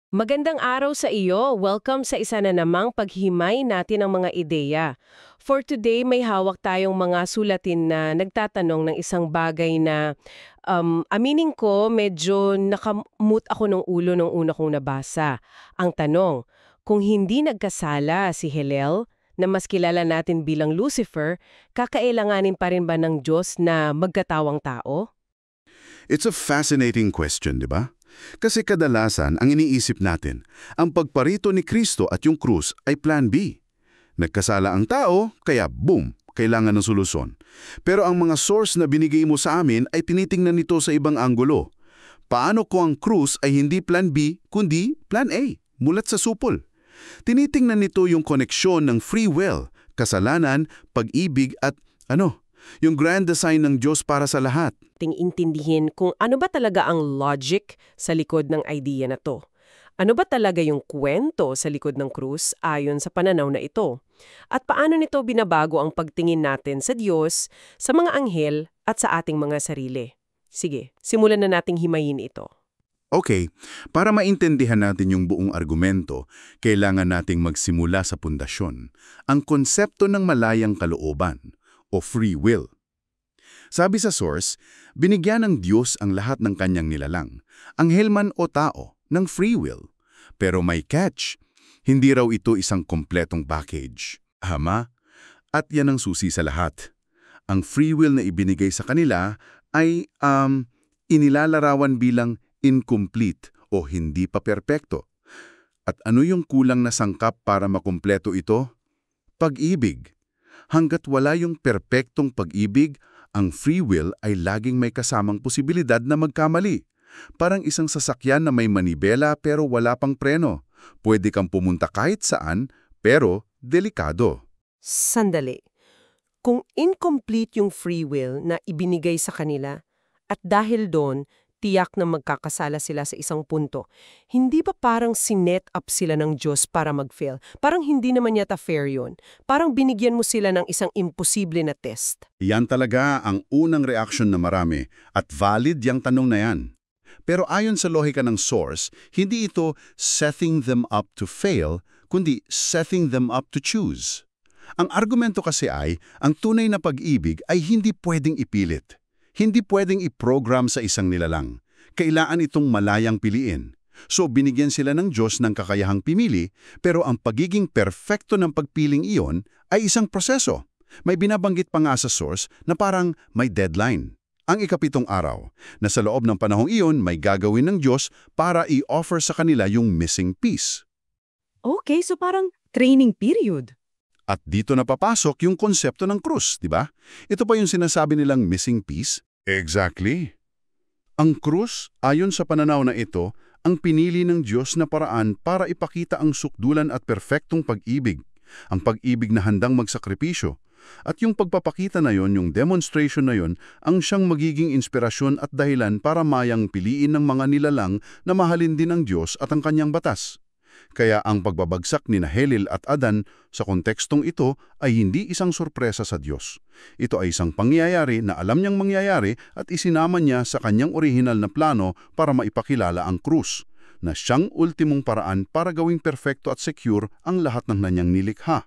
Magandang araw sa iyo. Welcome sa isa na namang paghimay natin ng mga ideya. For today, may hawak tayong mga sulatin na nagtatanong ng isang bagay na aminin ko, medyo nakamut ako ng ulo nung una kong nabasa. Ang tanong, kung hindi nagkasala si Hillel, na mas kilala natin bilang Lucifer, kakailanganin pa rin ba ng Diyos na magkatawang tao? It's a fascinating question, di ba? Kasi kadalasan ang iniisip natin, ang pagparito ni Kristo at yung krus ay plan B. Nagkasala ang tao, kaya boom, kailangan ng solusyon. Pero ang mga source na binigay mo sa amin ay tinitingnan nito sa ibang anggulo. Paano kung ang krus ay hindi plan B, kundi plan A, mulat sa supol? Tinitingnan nito yung koneksyon ng free will, kasalanan, pag-ibig at yung grand design ng Diyos para sa lahat. Intindihin kung ano ba talaga ang logic sa likod ng idea na to. Ano ba talaga yung kwento sa likod ng krus ayon sa pananaw na ito? At paano nito binabago ang pagtingin natin sa Diyos, sa mga anghel at sa ating mga sarili? Sige, simulan na nating himayin ito. Okay, para maintindihan natin yung buong argumento, kailangan nating magsimula sa pundasyon, ang konsepto ng malayang kalooban o free will. Sabi sa source, binigyan ng Diyos ang lahat ng kanyang nilalang, anghel man o tao, ng free will. Pero may catch, hindi raw ito isang kompletong package. Hama? At yan ang susi sa lahat. Ang free will na ibinigay sa kanila ay inilalarawan bilang incomplete o hindi pa perpekto. At ano yung kulang na sangkap para makumpleto ito? Pag-ibig. Hanggat wala yung perpektong pag-ibig, ang free will ay laging may kasamang posibilidad na magkamali. Parang isang sasakyan na may manibela pero wala pang preno. Pwede kang pumunta kahit saan, pero delikado. Sandali. Kung incomplete yung free will na ibinigay sa kanila, at dahil doon, tiyak na magkakasala sila sa isang punto, hindi ba parang sinet up sila ng Diyos para mag-fail? Parang hindi naman yata fair yun. Parang binigyan mo sila ng isang imposible na test. Yan talaga ang unang reaksyon na marami at valid yung tanong na yan. Pero ayon sa lohika ng source, hindi ito setting them up to fail, kundi setting them up to choose. Ang argumento kasi ay, ang tunay na pag-ibig ay hindi pwedeng ipilit. Hindi pwedeng i-program sa isang nilalang. Kailangan itong malayang piliin. So binigyan sila ng Diyos ng kakayahang pimili, pero ang pagiging perfecto ng pagpiling iyon ay isang proseso. May binabanggit pa nga sa source na parang may deadline. Ang ikapitong araw, na sa loob ng panahong iyon may gagawin ng Diyos para i-offer sa kanila yung missing piece. Okay, so parang training period. At dito na papasok yung konsepto ng krus, di ba? Ito pa yung sinasabi nilang missing piece. Exactly. Ang krus, ayon sa pananaw na ito, ang pinili ng Diyos na paraan para ipakita ang sukdulan at perpektong pag-ibig, ang pag-ibig na handang magsakripisyo. At yung pagpapakita na yon, yung demonstration na yon, ang siyang magiging inspirasyon at dahilan para mayang piliin ng mga nilalang na mahalin din ng Diyos at ang kanyang batas. Kaya ang pagbabagsak ni Hillel at Adan sa kontekstong ito ay hindi isang sorpresa sa Diyos. Ito ay isang pangyayari na alam niyang mangyayari at isinama niya sa kanyang orihinal na plano para maipakilala ang krus, na siyang ultimong paraan para gawing perfecto at secure ang lahat ng kanyang nilikha.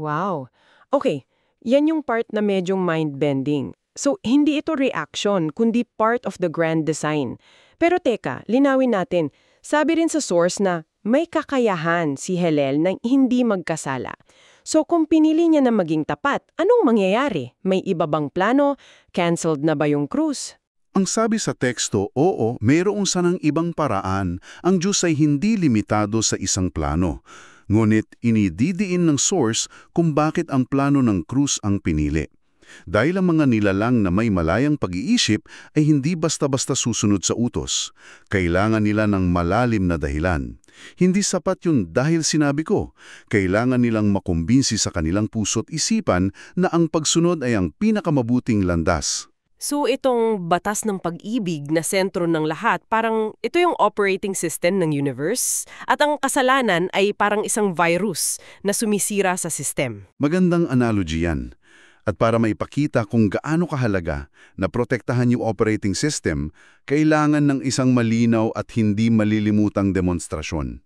Wow. Okay, yan yung part na medyong mind-bending. So, hindi ito reaction, kundi part of the grand design. Pero teka, linawin natin. Sabi rin sa source na may kakayahan si Hillel na hindi magkasala. So kung pinili niya na maging tapat, anong mangyayari? May iba bang plano? Cancelled na ba yung krus? Ang sabi sa teksto, oo, mayroong sanang ibang paraan. Ang Diyos ay hindi limitado sa isang plano. Ngunit inididiin ng source kung bakit ang plano ng krus ang pinili. Dahil ang mga nilalang na may malayang pag-iisip ay hindi basta-basta susunod sa utos. Kailangan nila ng malalim na dahilan. Hindi sapat yun dahil sinabi ko, kailangan nilang makumbinsi sa kanilang puso't isipan na ang pagsunod ay ang pinakamabuting landas. So itong batas ng pag-ibig na sentro ng lahat, parang ito yung operating system ng universe at ang kasalanan ay parang isang virus na sumisira sa system. Magandang analogy yan. At para maipakita kung gaano kahalaga na protektahan yung operating system, kailangan ng isang malinaw at hindi malilimutang demonstrasyon.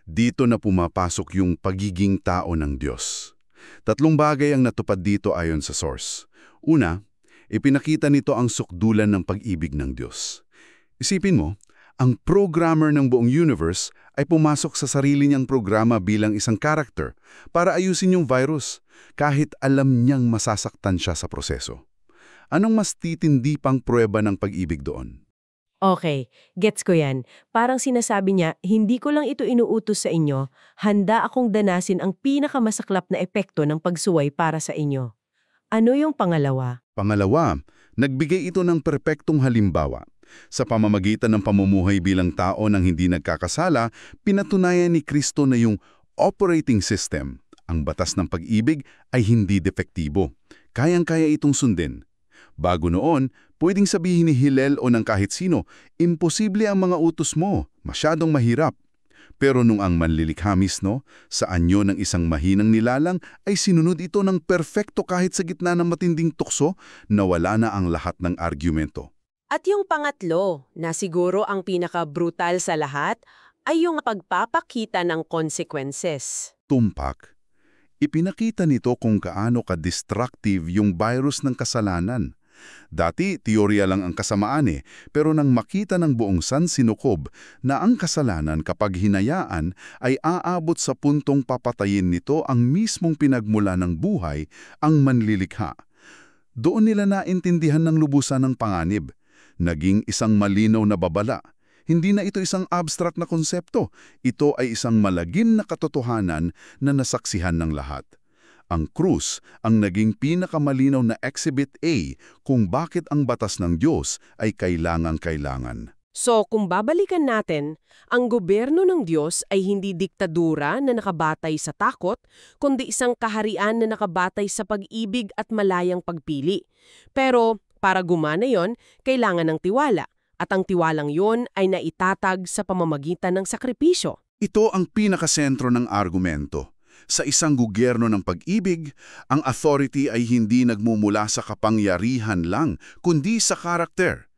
Dito na pumapasok yung pagiging tao ng Diyos. Tatlong bagay ang natupad dito ayon sa source. Una, ipinakita nito ang sukdulan ng pag-ibig ng Diyos. Isipin mo, ang programmer ng buong universe ay pumasok sa sarili niyang programa bilang isang character para ayusin yung virus, kahit alam niyang masasaktan siya sa proseso. Anong mas titindi pang pruweba ng pag-ibig doon? Okay, gets ko yan. Parang sinasabi niya, hindi ko lang ito inuutos sa inyo, handa akong danasin ang pinakamasaklap na epekto ng pagsuway para sa inyo. Ano yung pangalawa? Pangalawa, nagbigay ito ng perpektong halimbawa. Sa pamamagitan ng pamumuhay bilang tao nang hindi nagkakasala, pinatunayan ni Kristo na yung operating system, ang batas ng pag-ibig, ay hindi depektibo. Kayang-kaya itong sundin. Bago noon, pwedeng sabihin ni Hillel o ng kahit sino, imposible ang mga utos mo, masyadong mahirap. Pero nung ang manlilikha mismo, sa anyo ng isang mahinang nilalang, ay sinunod ito ng perpekto kahit sa gitna ng matinding tukso, na wala na ang lahat ng argumento. At yung pangatlo, na siguro ang pinaka-brutal sa lahat, ay yung pagpapakita ng consequences. Tumpak, ipinakita nito kung kaano ka-destructive yung virus ng kasalanan. Dati, teorya lang ang kasamaan pero nang makita ng buong sansinukob na ang kasalanan kapag hinayaan ay aabot sa puntong papatayin nito ang mismong pinagmula ng buhay, ang manlilikha. Doon nila naintindihan ng lubusan ng panganib. Naging isang malinaw na babala. Hindi na ito isang abstract na konsepto. Ito ay isang malagim na katotohanan na nasaksihan ng lahat. Ang krus ang naging pinakamalinaw na exhibit A kung bakit ang batas ng Diyos ay kailangang-kailangan. So, kung babalikan natin, ang gobyerno ng Diyos ay hindi diktadura na nakabatay sa takot, kundi isang kaharian na nakabatay sa pag-ibig at malayang pagpili. Pero, para gumana yon, kailangan ng tiwala. At ang tiwalang yon ay naitatag sa pamamagitan ng sakripisyo. Ito ang pinakasentro ng argumento. Sa isang gobyerno ng pag-ibig, ang authority ay hindi nagmumula sa kapangyarihan lang, kundi sa karakter.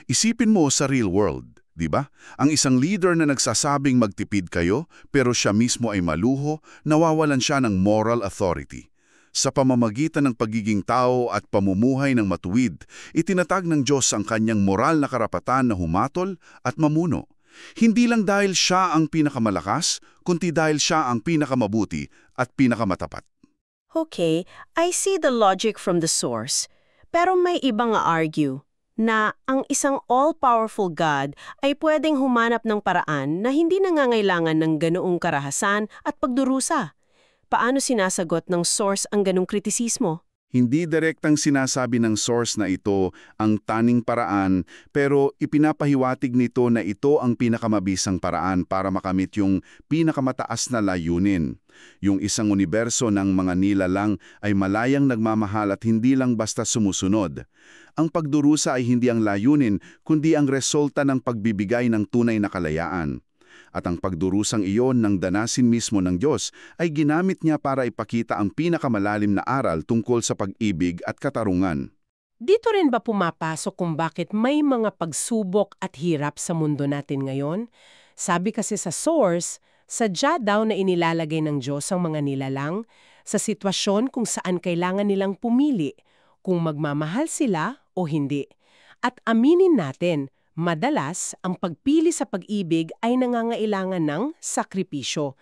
Isipin mo sa real world, di ba? Ang isang leader na nagsasabing magtipid kayo, pero siya mismo ay maluho, nawawalan siya ng moral authority. Sa pamamagitan ng pagiging tao at pamumuhay ng matuwid, itinatag ng Diyos ang kanyang moral na karapatan na humatol at mamuno. Hindi lang dahil siya ang pinakamalakas, kundi dahil siya ang pinakamabuti at pinakamatapat. Okay, I see the logic from the source. Pero may ibang argue na ang isang all-powerful God ay pwedeng humanap ng paraan na hindi nangangailangan ng ganoong karahasan at pagdurusa. Paano sinasagot ng source ang ganong kritisismo? Hindi direktang sinasabi ng source na ito ang taning paraan, pero ipinapahiwatig nito na ito ang pinakamabisang paraan para makamit yung pinakamataas na layunin. Yung isang universo ng mga nilalang ay malayang nagmamahal at hindi lang basta sumusunod. Ang pagdurusa ay hindi ang layunin, kundi ang resulta ng pagbibigay ng tunay na kalayaan. At ang pagdurusang iyon ng danasin mismo ng Diyos ay ginamit niya para ipakita ang pinakamalalim na aral tungkol sa pag-ibig at katarungan. Dito rin ba pumapasok kung bakit may mga pagsubok at hirap sa mundo natin ngayon? Sabi kasi sa source, sadya daw na inilalagay ng Diyos ang mga nilalang sa sitwasyon kung saan kailangan nilang pumili kung magmamahal sila o hindi. At aminin natin, madalas, ang pagpili sa pag-ibig ay nangangailangan ng sakripisyo.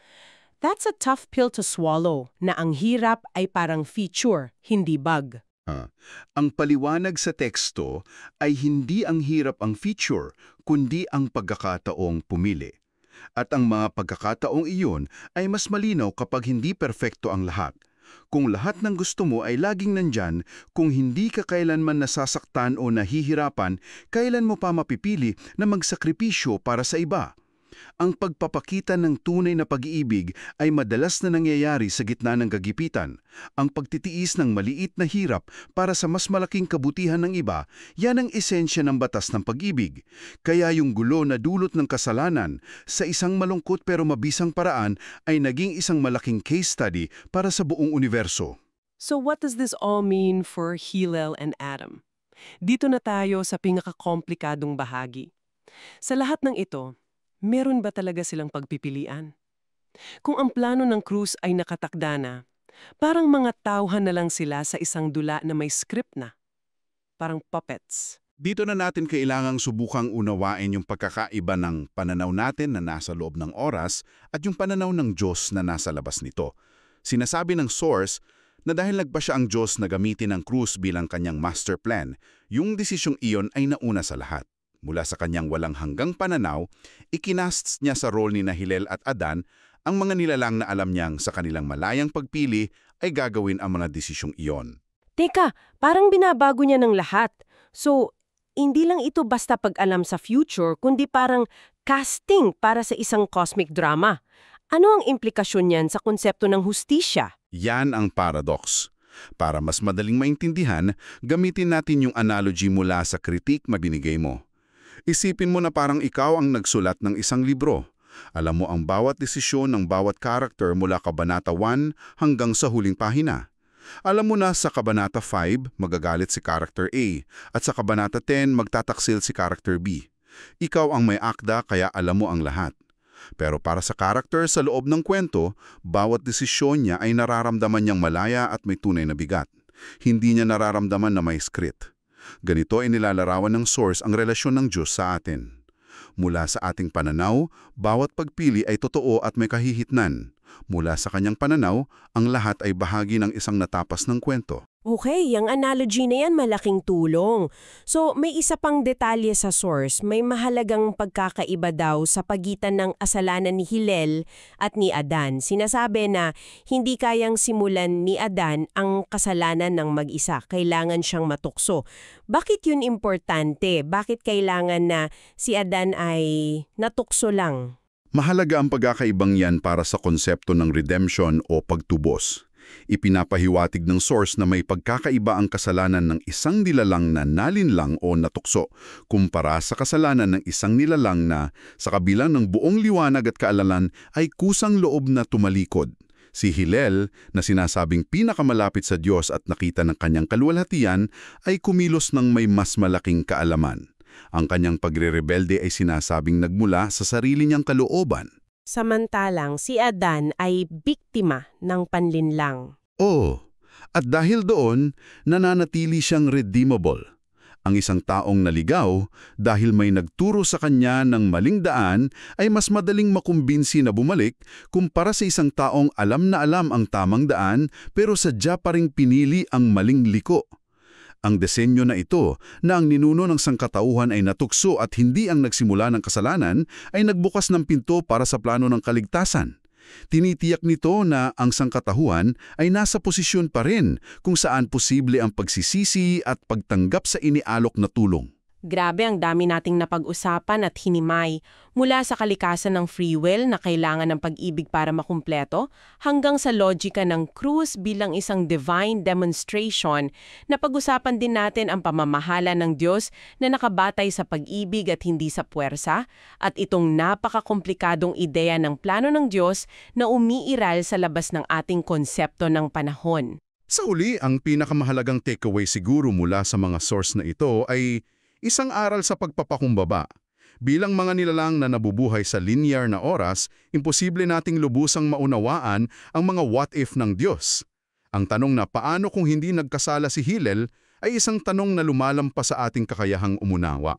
That's a tough pill to swallow, na ang hirap ay parang feature, hindi bug. Ang paliwanag sa teksto ay hindi ang hirap ang feature, kundi ang pagkakataong pumili. At ang mga pagkakataong iyon ay mas malinaw kapag hindi perpekto ang lahat. Kung lahat ng gusto mo ay laging nandyan, kung hindi ka kailanman nasasaktan o nahihirapan, kailan mo pa mapipili na magsakripisyo para sa iba? Ang pagpapakita ng tunay na pag-iibig ay madalas na nangyayari sa gitna ng kagipitan. Ang pagtitiis ng maliit na hirap para sa mas malaking kabutihan ng iba, yan ang esensya ng batas ng pag-ibig. Kaya yung gulo na dulot ng kasalanan, sa isang malungkot pero mabisang paraan, ay naging isang malaking case study para sa buong universo. So what does this all mean for Hillel and Adam? Dito na tayo sa pinakakomplikadong bahagi. Sa lahat ng ito, meron ba talaga silang pagpipilian? Kung ang plano ng krus ay nakatakda na, parang mga tauhan na lang sila sa isang dula na may script na. Parang puppets. Dito na natin kailangang subukang unawain yung pagkakaiba ng pananaw natin na nasa loob ng oras at yung pananaw ng Diyos na nasa labas nito. Sinasabi ng source na dahil nagpa siya ang Diyos na gamitin ang krus bilang kanyang master plan, yung desisyong iyon ay nauna sa lahat. Mula sa kanyang walang hanggang pananaw, ikinast niya sa role ni Hillel at Adan ang mga nilalang na alam niyang sa kanilang malayang pagpili ay gagawin ang mga desisyong iyon. Teka, parang binabago niya ng lahat. So, hindi lang ito basta pag-alam sa future, kundi parang casting para sa isang cosmic drama. Ano ang implikasyon niyan sa konsepto ng hustisya? Yan ang paradox. Para mas madaling maintindihan, gamitin natin yung analogy mula sa kritik mabinigay mo. Isipin mo na parang ikaw ang nagsulat ng isang libro. Alam mo ang bawat desisyon ng bawat karakter mula Kabanata 1 hanggang sa huling pahina. Alam mo na sa Kabanata 5, magagalit si Character A, at sa Kabanata 10, magtataksil si Character B. Ikaw ang may akda kaya alam mo ang lahat. Pero para sa karakter sa loob ng kwento, bawat desisyon niya ay nararamdaman niyang malaya at may tunay na bigat. Hindi niya nararamdaman na may script. Ganito ay nilalarawan ng source ang relasyon ng Diyos sa atin. Mula sa ating pananaw, bawat pagpili ay totoo at may kahihitnan. Mula sa kanyang pananaw, ang lahat ay bahagi ng isang natapas ng kwento. Okay, yung analogy na yan malaking tulong. So, may isa pang detalye sa source. May mahalagang pagkakaiba daw sa pagitan ng kasalanan ni Hillel at ni Adan. Sinasabi na hindi kayang simulan ni Adan ang kasalanan ng mag-isa. Kailangan siyang matukso. Bakit yun importante? Bakit kailangan na si Adan ay natukso lang? Mahalaga ang pagkakaibang yan para sa konsepto ng redemption o pagtubos. Ipinapahiwatig ng source na may pagkakaiba ang kasalanan ng isang nilalang na nalinlang o natukso kumpara sa kasalanan ng isang nilalang na sa kabila ng buong liwanag at kaalalan ay kusang loob na tumalikod. Si Hillel, na sinasabing pinakamalapit sa Diyos at nakita ng kanyang kaluwalhatian, ay kumilos ng may mas malaking kaalaman. Ang kanyang pagre-rebelde ay sinasabing nagmula sa sarili niyang kalooban. Samantalang si Adan ay biktima ng panlinlang. Oo, at dahil doon, nananatili siyang redeemable. Ang isang taong naligaw dahil may nagturo sa kanya ng maling daan ay mas madaling makumbinsi na bumalik kumpara sa isang taong alam na alam ang tamang daan pero sadya pa ring pinili ang maling liko. Ang disenyo na ito, na ang ninuno ng sangkatauhan ay natukso at hindi ang nagsimula ng kasalanan, ay nagbukas ng pinto para sa plano ng kaligtasan. Tinitiyak nito na ang sangkatauhan ay nasa posisyon pa rin kung saan posible ang pagsisisi at pagtanggap sa inialok na tulong. Grabe ang dami nating napag-usapan at hinimay, mula sa kalikasan ng free will na kailangan ng pag-ibig para makumpleto, hanggang sa logika ng krus bilang isang divine demonstration. Napag-usapan din natin ang pamamahala ng Diyos na nakabatay sa pag-ibig at hindi sa puwersa, at itong napakakomplikadong ideya ng plano ng Diyos na umiiral sa labas ng ating konsepto ng panahon. Sa uli, ang pinakamahalagang takeaway siguro mula sa mga source na ito ay isang aral sa pagpapakumbaba. Bilang mga nilalang na nabubuhay sa linear na oras, imposible nating lubusang maunawaan ang mga what-if ng Diyos. Ang tanong na paano kung hindi nagkasala si Hillel ay isang tanong na lumalampas sa ating kakayahang umunawa.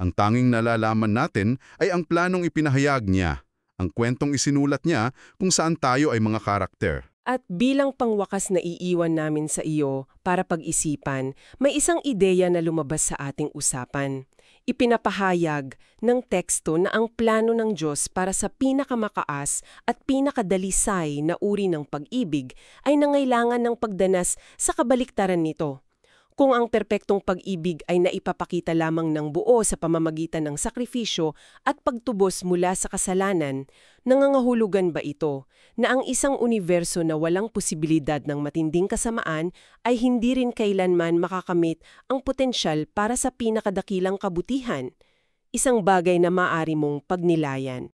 Ang tanging nalalaman natin ay ang planong ipinahayag niya, ang kwentong isinulat niya kung saan tayo ay mga karakter. At bilang pangwakas na iiwan namin sa iyo para pag-isipan, may isang ideya na lumabas sa ating usapan. Ipinapahayag ng teksto na ang plano ng Diyos para sa pinakamakaas at pinakadalisay na uri ng pag-ibig ay nangailangan ng pagdanas sa kabaliktaran nito. Kung ang perpektong pag-ibig ay naipapakita lamang ng buo sa pamamagitan ng sakripisyo at pagtubos mula sa kasalanan, nangangahulugan ba ito na ang isang universo na walang posibilidad ng matinding kasamaan ay hindi rin kailanman makakamit ang potensyal para sa pinakadakilang kabutihan? Isang bagay na maaari mong pagnilayan.